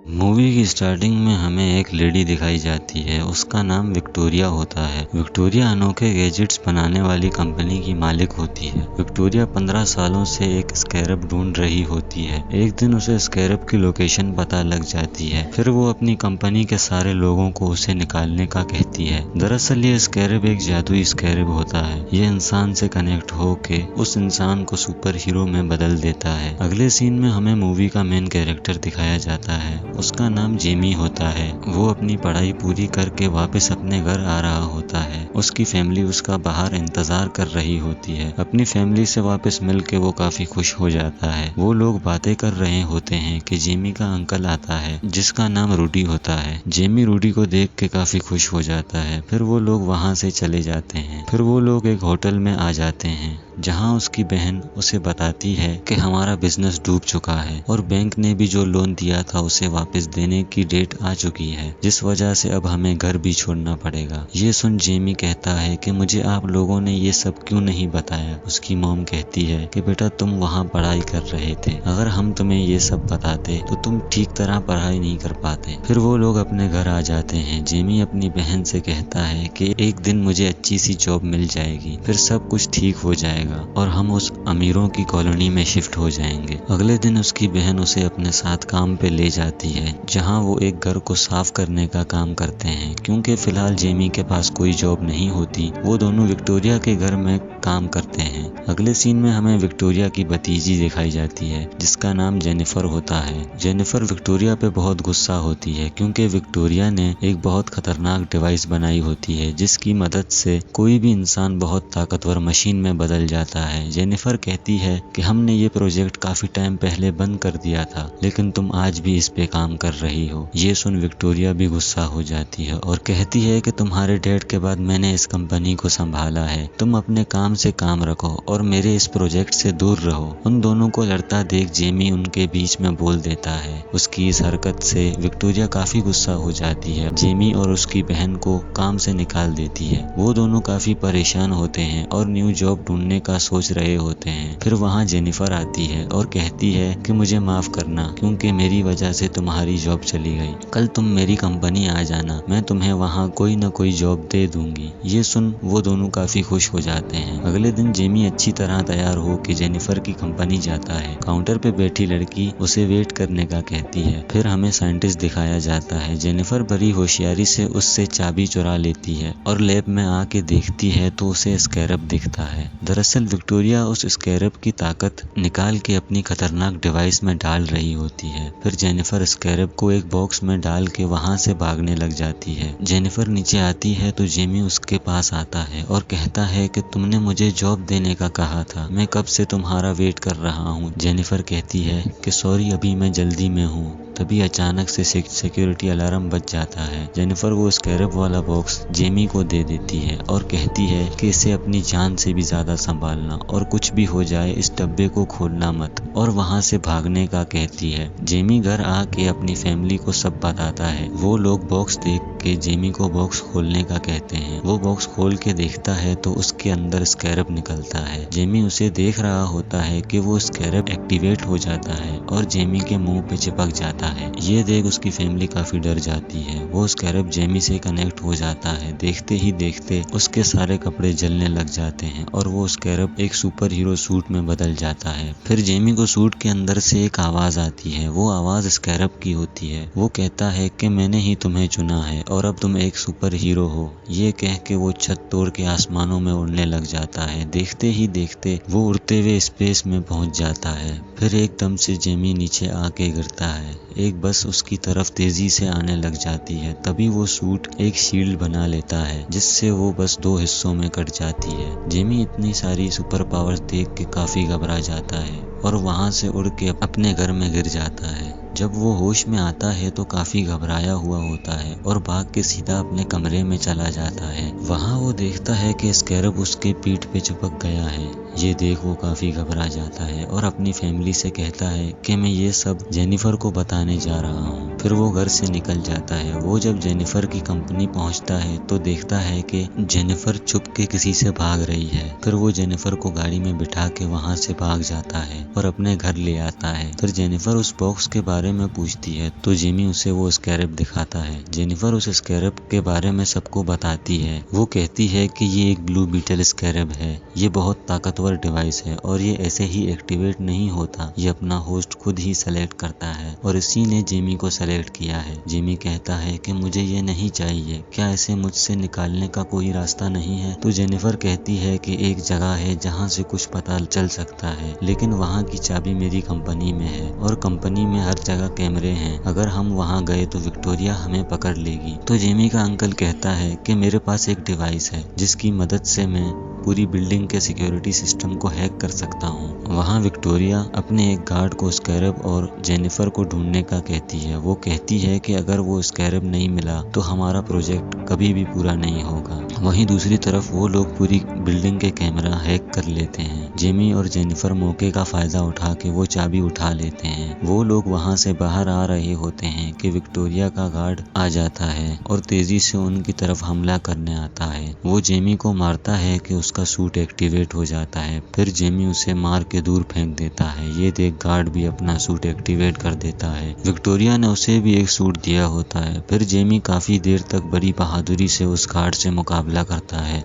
Movie की starting में हमें एक लेडी दिखाई जाती है। उसका नाम विक्टोरिया होता है। विक्टोरिया अनोखे गैजेट्स बनाने वाली कंपनी की मालिक होती है। विक्टोरिया 15 सालों से एक स्कैरब ढूंढ रही होती है। एक दिन उसे स्कैरब की लोकेशन पता लग जाती है। फिर वो अपनी कंपनी के सारे लोगों को उसे निकालने का कहती है। दरअसल ये स्कैरब एक जादुई स्कैरब होता है। ये इंसान से कनेक्ट होके उस इंसान को सुपर हीरो में बदल देता है। अगले सीन में हमें मूवी का मेन कैरेक्टर दिखाया जाता है। उसका नाम जेमी होता है। वो अपनी पढ़ाई पूरी करके वापस अपने घर आ रहा होता है। उसकी फैमिली उसका बाहर इंतजार कर रही होती है। अपनी फैमिली से वापस मिलके वो काफी खुश हो जाता है। वो लोग बातें कर रहे होते हैं कि जेमी का अंकल आता है जिसका नाम रूडी होता है। जेमी रूडी को देख के काफी खुश हो जाता है। फिर वो लोग वहाँ से चले जाते हैं। फिर वो लोग एक होटल में आ जाते हैं जहाँ उसकी बहन उसे बताती है कि हमारा बिजनेस डूब चुका है और बैंक ने भी जो लोन दिया था उसे वापस देने की डेट आ चुकी है, जिस वजह से अब हमें घर भी छोड़ना पड़ेगा। ये सुन जेमी कहता है कि मुझे आप लोगों ने ये सब क्यों नहीं बताया। उसकी मॉम कहती है कि बेटा तुम वहाँ पढ़ाई कर रहे थे, अगर हम तुम्हें ये सब बताते तो तुम ठीक तरह पढ़ाई नहीं कर पाते। फिर वो लोग अपने घर आ जाते हैं। जेमी अपनी बहन से कहता है कि एक दिन मुझे अच्छी सी जॉब मिल जाएगी, फिर सब कुछ ठीक हो जाएगा और हम उस अमीरों की कॉलोनी में शिफ्ट हो जाएंगे। अगले दिन उसकी बहन उसे अपने साथ काम पे ले जाती है जहां वो एक घर को साफ करने का काम करते हैं। क्योंकि फिलहाल जेमी के पास कोई जॉब नहीं होती, वो दोनों विक्टोरिया के घर में काम करते हैं। अगले सीन में हमें विक्टोरिया की भतीजी दिखाई जाती है जिसका नाम जेनिफर होता है। जेनिफर विक्टोरिया पे बहुत गुस्सा होती है क्योंकि विक्टोरिया ने एक बहुत खतरनाक डिवाइस बनाई होती है जिसकी मदद से कोई भी इंसान बहुत ताकतवर मशीन में बदल जाता है। जेनिफर कहती है कि हमने ये प्रोजेक्ट काफी टाइम पहले बंद कर दिया था, लेकिन तुम आज भी इस पे काम कर रही हो। ये सुन विक्टोरिया भी गुस्सा हो जाती है और कहती है कि तुम्हारे डैड के बाद मैंने इस कंपनी को संभाला है, तुम अपने काम से काम रखो और मेरे इस प्रोजेक्ट से दूर रहो। उन दोनों को लड़ता देख जेमी उनके बीच में बोल देता है। उसकी इस हरकत से विक्टोरिया काफी गुस्सा हो जाती है। जेमी और उसकी बहन को काम से निकाल देती है। वो दोनों काफी परेशान होते हैं और न्यू जॉब ढूंढने का सोच रहे होते हैं। फिर वहाँ जेनिफर आती है और कहती है कि मुझे माफ करना क्योंकि मेरी वजह से तुम्हारी जॉब चली गई। कल तुम मेरी कंपनी आ जाना, मैं तुम्हें वहाँ कोई न कोई जॉब दे दूंगी। ये सुन वो दोनों काफी खुश हो जाते हैं। अगले दिन जेमी अच्छी तरह तैयार होकर जेनिफर की कंपनी जाता है। काउंटर पे बैठी लड़की उसे वेट करने का कहती है। फिर हमें साइंटिस्ट दिखाया जाता है। जेनिफर बड़ी होशियारी से उससे चाबी चुरा लेती है और लैब में आके देखती है तो उसे स्कैरब दिखता है। दरअसल विक्टोरिया उस स्कैरब की ताकत निकाल के अपनी खतरनाक डिवाइस में डाल रही होती है। फिर जेनिफर स्कैरब को एक बॉक्स में डाल के वहाँ से भागने लग जाती है। जेनिफर नीचे आती है तो जेमी उसके पास आता है और कहता है कि तुमने मुझे जॉब देने का कहा था, मैं कब से तुम्हारा वेट कर रहा हूँ। जेनिफर कहती है कि सॉरी अभी मैं जल्दी में हूँ। तभी अचानक से सिक्योरिटी अलार्म बज जाता है। जेनिफर वो स्कैरब वाला बॉक्स जेमी को दे देती है और कहती है कि इसे अपनी जान से भी ज्यादा संभालना और कुछ भी हो जाए इस डब्बे को खोलना मत, और वहाँ से भागने का कहती है। जेमी घर आके अपनी फैमिली को सब बताता है। वो लोग बॉक्स देख के जेमी को बॉक्स खोलने का कहते हैं। वो बॉक्स खोल के देखता है तो उसके अंदर स्कैरब निकलता है। जेमी उसे देख रहा होता है कि वो स्कैरब एक्टिवेट हो जाता है और जेमी के मुंह पे चिपक जाता है। ये देख उसकी फैमिली काफी डर जाती है। वो स्कैरब जेमी से कनेक्ट हो जाता है। देखते ही देखते उसके सारे कपड़े जलने लग जाते हैं और वो स्कैरब एक सुपर हीरो सूट में बदल जाता है। फिर जेमी को सूट के अंदर से एक आवाज आती है। वो आवाज स्कैरब की होती है। वो कहता है कि मैंने ही तुम्हें चुना है और अब तुम एक सुपर हीरो हो। ये कह के वो छत तोड़ के आसमानों में उड़ने लग जाता है। देखते ही देखते वो उड़ते हुए स्पेस में पहुंच जाता है। फिर एकदम से जेमी नीचे आके गिरता है। एक बस उसकी तरफ तेजी से आने लग जाती है। तभी वो सूट एक शील्ड बना लेता है जिससे वो बस 2 हिस्सों में कट जाती है। जेमी इतनी सारी सुपर पावर्स देख के काफी घबरा जाता है और वहां से उड़ के अपने घर में गिर जाता है। जब वो होश में आता है तो काफी घबराया हुआ होता है और भाग के सीधा अपने कमरे में चला जाता है। वहाँ वो देखता है कि स्कैरब उसके पीठ पे चिपक गया है। ये देख वो काफी घबरा जाता है और अपनी फैमिली से कहता है कि मैं ये सब जेनिफर को बताने जा रहा हूँ। फिर वो घर से निकल जाता है। वो जब जेनिफर की कंपनी पहुँचता है तो देखता है कि जेनिफर छुप के किसी से भाग रही है। फिर वो जेनिफर को गाड़ी में बिठा के वहाँ से भाग जाता है और अपने घर ले आता है। फिर जेनिफर उस बॉक्स के बारे में पूछती है तो जिमी उसे वो स्कैरब दिखाता है। जेनिफर उस स्कैरब के बारे में सबको बताती है। वो कहती है कि ये एक ब्लू बीटल स्कैरब है। ये बहुत ताकतवर डिवाइस है और ये ऐसे ही एक्टिवेट नहीं होता। ये अपना होस्ट खुद ही सेलेक्ट करता है और इसी ने जेमी को सेलेक्ट किया है। जेमी कहता है कि मुझे ये नहीं चाहिए, क्या इसे मुझसे निकालने का कोई रास्ता नहीं है? तो जेनिफर कहती है कि एक जगह है जहाँ से कुछ पता चल सकता है, लेकिन वहाँ की चाबी मेरी कंपनी में है और कंपनी में हर जगह कैमरे हैं। अगर हम वहाँ गए तो विक्टोरिया हमें पकड़ लेगी। तो जेमी का अंकल कहता है कि मेरे पास एक डिवाइस है जिसकी मदद से मैं पूरी बिल्डिंग के सिक्योरिटी सिस्टम को हैक कर सकता हूँ। वहाँ विक्टोरिया अपने एक गार्ड को स्कैरब और जेनिफर को ढूंढने का कहती है। वो कहती है कि अगर वो स्कैरब नहीं मिला तो हमारा प्रोजेक्ट कभी भी पूरा नहीं होगा। वहीं दूसरी तरफ वो लोग पूरी बिल्डिंग के कैमरा हैक कर लेते हैं। जेमी और जेनिफर मौके का फायदा उठा के वो चाबी उठा लेते हैं। वो लोग वहाँ से बाहर आ रहे होते हैं कि विक्टोरिया का गार्ड आ जाता है और तेजी से उनकी तरफ हमला करने आता है। वो जेमी को मारता है कि उसका सूट एक्टिवेट हो जाता है। फिर जेमी उसे मार के दूर फेंक देता है। ये देख गार्ड भी अपना सूट एक्टिवेट कर देता है। विक्टोरिया ने उसे भी एक सूट दिया होता है। फिर जेमी काफी देर तक बड़ी बहादुरी से उस गार्ड से मुकाबला करता है।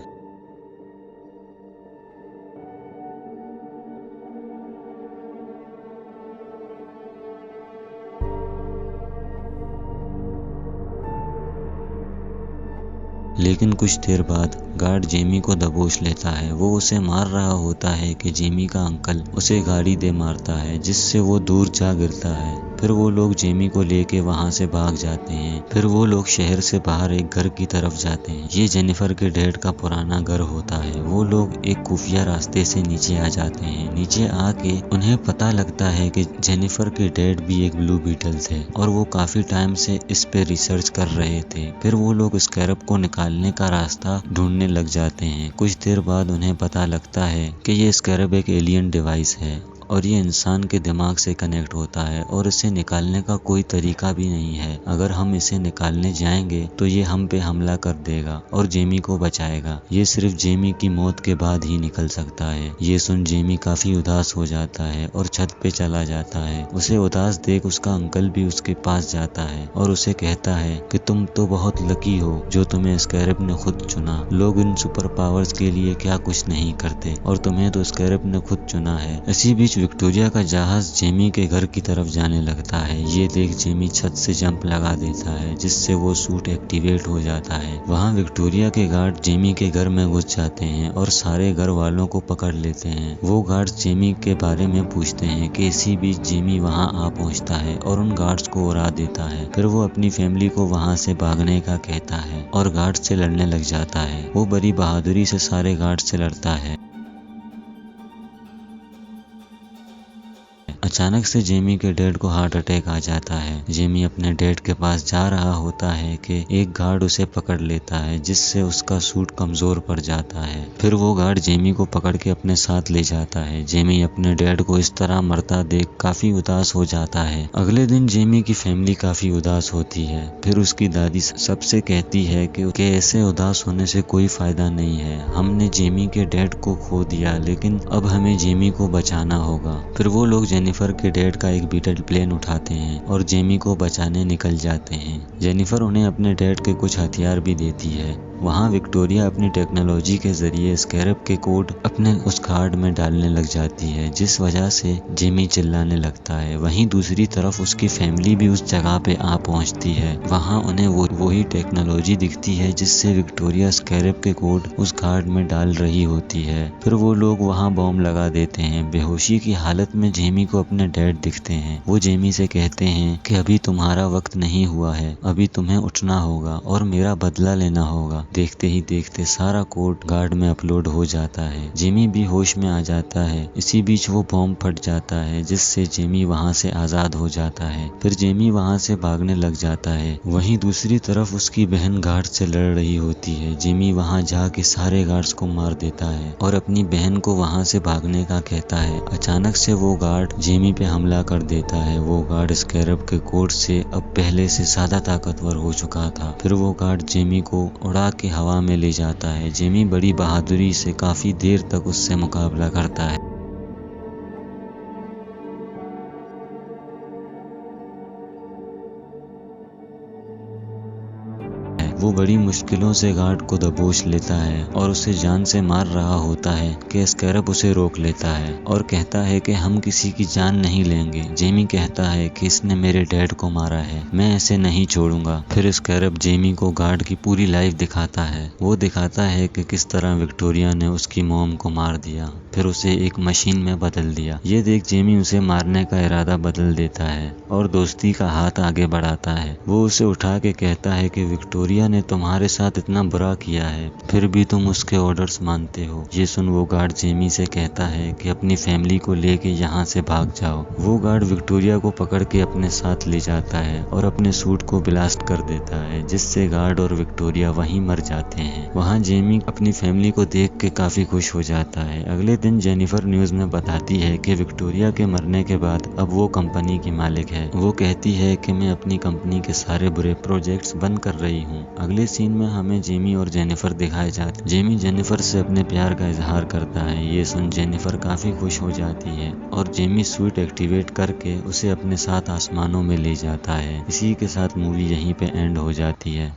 लेकिन कुछ देर बाद गार्ड जेमी को दबोच लेता है। वो उसे मार रहा होता है कि जेमी का अंकल उसे गाड़ी दे मारता है, जिससे वो दूर जा गिरता है। फिर वो लोग जेमी को लेके वहाँ से भाग जाते हैं। फिर वो लोग शहर से बाहर एक घर की तरफ जाते हैं। ये जेनिफर के डैड का पुराना घर होता है। वो लोग एक खुफिया रास्ते से नीचे आ जाते हैं। नीचे आके उन्हें पता लगता है कि जेनिफर के डैड भी एक ब्लू बीटल थे और वो काफी टाइम से इस पे रिसर्च कर रहे थे। फिर वो लोग स्कैरब को निकालने का रास्ता ढूंढने लग जाते हैं। कुछ देर बाद उन्हें पता लगता है कि ये स्कैरब एक एलियन डिवाइस है और ये इंसान के दिमाग से कनेक्ट होता है और इसे निकालने का कोई तरीका भी नहीं है। अगर हम इसे निकालने जाएंगे तो ये हम पे हमला कर देगा और जेमी को बचाएगा। ये सिर्फ जेमी की मौत के बाद ही निकल सकता है। ये सुन जेमी काफी उदास हो जाता है और छत पे चला जाता है। उसे उदास देख उसका अंकल भी उसके पास जाता है और उसे कहता है कि तुम तो बहुत लकी हो जो तुम्हें स्कैरब ने खुद चुना। लोग इन सुपर पावर्स के लिए क्या कुछ नहीं करते और तुम्हें तो स्कैरब ने खुद चुना है। इसी बीच विक्टोरिया का जहाज जेमी के घर की तरफ जाने लगता है। ये देख जेमी छत से जंप लगा देता है, जिससे वो सूट एक्टिवेट हो जाता है। वहाँ विक्टोरिया के गार्ड जेमी के घर में घुस जाते हैं और सारे घर वालों को पकड़ लेते हैं। वो गार्ड्स जेमी के बारे में पूछते हैं कि इसी बीच जेमी वहाँ आ पहुँचता है और उन गार्ड्स को उड़ा देता है। फिर वो अपनी फैमिली को वहाँ से भागने का कहता है और गार्ड्स से लड़ने लग जाता है। वो बड़ी बहादुरी से सारे गार्ड्स से लड़ता है। अचानक से जेमी के डैड को हार्ट अटैक आ जाता है। जेमी अपने डैड के पास जा रहा होता है कि एक गार्ड उसे पकड़ लेता है, जिससे उसका सूट कमजोर पड़ जाता है। फिर वो गार्ड जेमी को पकड़ के अपने साथ ले जाता है। जेमी अपने डैड को इस तरह मरता देख काफी उदास हो जाता है। अगले दिन जेमी की फैमिली काफी उदास होती है। फिर उसकी दादी सबसे कहती है कि ऐसे उदास होने से कोई फायदा नहीं है। हमने जेमी के डैड को खो दिया, लेकिन अब हमें जेमी को बचाना होगा। फिर वो लोग जेनिफर के डैड का एक बीटल प्लेन उठाते हैं और जेमी को बचाने निकल जाते हैं। जेनिफर उन्हें अपने डैड के कुछ हथियार भी देती है। वहाँ विक्टोरिया अपनी टेक्नोलॉजी के जरिए स्कैरब के कोड अपने उस कार्ड में डालने लग जाती है, जिस वजह से जेमी चिल्लाने लगता है। वहीं दूसरी तरफ उसकी फैमिली भी उस जगह पे आ पहुँचती है। वहाँ उन्हें वही टेक्नोलॉजी दिखती है जिससे विक्टोरिया स्कैरब के कोड उस कार्ड में डाल रही होती है। फिर वो लोग वहाँ बॉम्ब लगा देते हैं। बेहोशी की हालत में जेमी को अपने डैड दिखते हैं। वो जेमी से कहते हैं कि अभी तुम्हारा वक्त नहीं हुआ है, अभी तुम्हें उठना होगा और मेरा बदला लेना होगा। देखते ही देखते सारा कोड गार्ड में अपलोड हो जाता है। जेमी भी होश में आ जाता है। इसी बीच वो बॉम्ब फट जाता है जिससे जेमी वहाँ से आजाद हो जाता है। फिर जेमी वहाँ से भागने लग जाता है। वहीं दूसरी तरफ उसकी बहन गार्ड से लड़ रही होती है। जेमी वहाँ जाके सारे गार्ड्स को मार देता है और अपनी बहन को वहाँ से भागने का कहता है। अचानक से वो गार्ड जेमी पे हमला कर देता है। वो गार्ड स्कैरब के कोड से अब पहले से ज्यादा ताकतवर हो चुका था। फिर वो गार्ड जेमी को उड़ा के हवा में ले जाता है। जेमी बड़ी बहादुरी से काफी देर तक उससे मुकाबला करता है। वो बड़ी मुश्किलों से गार्ड को दबोच लेता है और उसे जान से मार रहा होता है कि स्कैरब उसे रोक लेता है और कहता है कि हम किसी की जान नहीं लेंगे। जेमी कहता है कि इसने मेरे डैड को मारा है, मैं ऐसे नहीं छोड़ूंगा। फिर स्कैरब जेमी को गार्ड की पूरी लाइफ दिखाता है। वो दिखाता है कि किस तरह विक्टोरिया ने उसकी मॉम को मार दिया, फिर उसे एक मशीन में बदल दिया। ये देख जेमी उसे मारने का इरादा बदल देता है और दोस्ती का हाथ आगे बढ़ाता है। वो उसे उठा के कहता है कि विक्टोरिया ने तुम्हारे साथ इतना बुरा किया है, फिर भी तुम उसके ऑर्डर्स मानते हो। ये सुन वो गार्ड जेमी से कहता है कि अपनी फैमिली को लेके यहाँ से भाग जाओ। वो गार्ड विक्टोरिया को पकड़ के अपने साथ ले जाता है और अपने सूट को ब्लास्ट कर देता है, जिससे गार्ड और विक्टोरिया वहीं मर जाते हैं। वहाँ जेमी अपनी फैमिली को देख के काफी खुश हो जाता है। अगले दिन जेनिफर न्यूज में बताती है कि विक्टोरिया के मरने के बाद अब वो कंपनी की मालिक है। वो कहती है कि मैं अपनी कंपनी के सारे बुरे प्रोजेक्ट्स बंद कर रही हूँ। अगले सीन में हमें जेमी और जेनिफर दिखाए जाते। जेमी जेनिफर से अपने प्यार का इजहार करता है। ये सुन जेनिफर काफी खुश हो जाती है और जेमी स्वीट एक्टिवेट करके उसे अपने साथ आसमानों में ले जाता है। इसी के साथ मूवी यहीं पे एंड हो जाती है।